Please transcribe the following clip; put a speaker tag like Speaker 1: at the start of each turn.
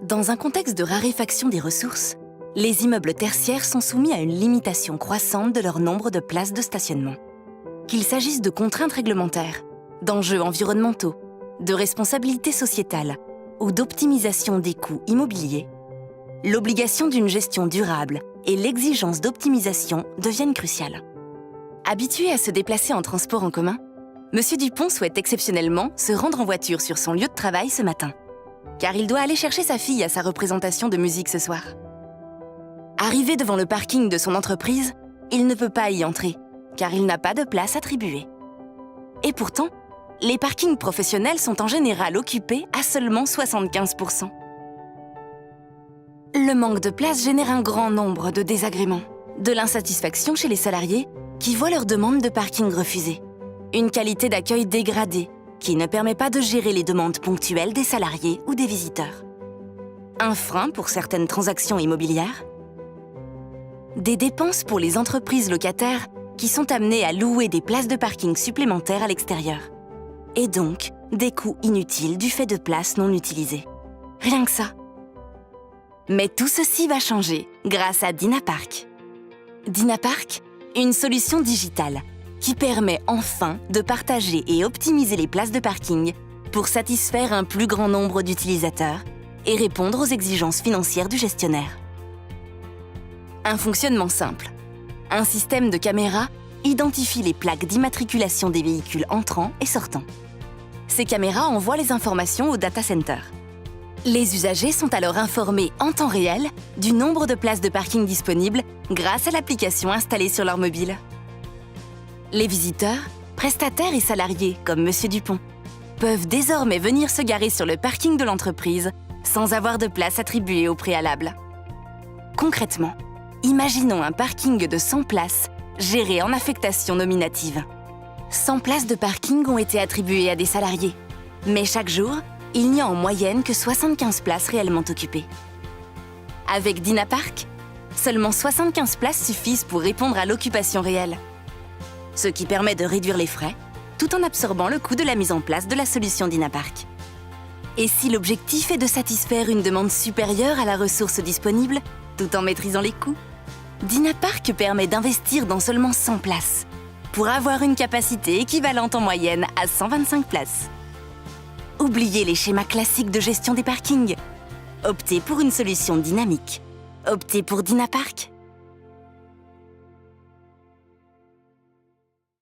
Speaker 1: Dans un contexte de raréfaction des ressources, les immeubles tertiaires sont soumis à une limitation croissante de leur nombre de places de stationnement. Qu'il s'agisse de contraintes réglementaires, d'enjeux environnementaux, de responsabilité sociétale ou d'optimisation des coûts immobiliers, l'obligation d'une gestion durable et l'exigence d'optimisation deviennent cruciales. Habitué à se déplacer en transport en commun, Monsieur Dupont souhaite exceptionnellement se rendre en voiture sur son lieu de travail ce matin, car il doit aller chercher sa fille à sa représentation de musique ce soir. Arrivé devant le parking de son entreprise, il ne peut pas y entrer, car il n'a pas de place attribuée. Et pourtant, les parkings professionnels sont en général occupés à seulement 75%. Le manque de place génère un grand nombre de désagréments, de l'insatisfaction chez les salariés qui voient leur demande de parking refusée, une qualité d'accueil dégradée qui ne permet pas de gérer les demandes ponctuelles des salariés ou des visiteurs, un frein pour certaines transactions immobilières, des dépenses pour les entreprises locataires qui sont amenées à louer des places de parking supplémentaires à l'extérieur, et donc des coûts inutiles du fait de places non utilisées. Rien que ça. Mais tout ceci va changer grâce à Dinapark. Dinapark, une solution digitale qui permet enfin de partager et optimiser les places de parking pour satisfaire un plus grand nombre d'utilisateurs et répondre aux exigences financières du gestionnaire. Un fonctionnement simple. Un système de caméras identifie les plaques d'immatriculation des véhicules entrants et sortants. Ces caméras envoient les informations au data center. Les usagers sont alors informés en temps réel du nombre de places de parking disponibles grâce à l'application installée sur leur mobile. Les visiteurs, prestataires et salariés comme Monsieur Dupont peuvent désormais venir se garer sur le parking de l'entreprise sans avoir de place attribuée au préalable. Concrètement, imaginons un parking de 100 places géré en affectation nominative. 100 places de parking ont été attribuées à des salariés, mais chaque jour, il n'y a en moyenne que 75 places réellement occupées. Avec Dinapark, seulement 75 places suffisent pour répondre à l'occupation réelle, ce qui permet de réduire les frais tout en absorbant le coût de la mise en place de la solution Dinapark. Et si l'objectif est de satisfaire une demande supérieure à la ressource disponible, tout en maîtrisant les coûts, Dinapark permet d'investir dans seulement 100 places, pour avoir une capacité équivalente en moyenne à 125 places. Oubliez les schémas classiques de gestion des parkings. Optez pour une solution dynamique. Optez pour Dinapark.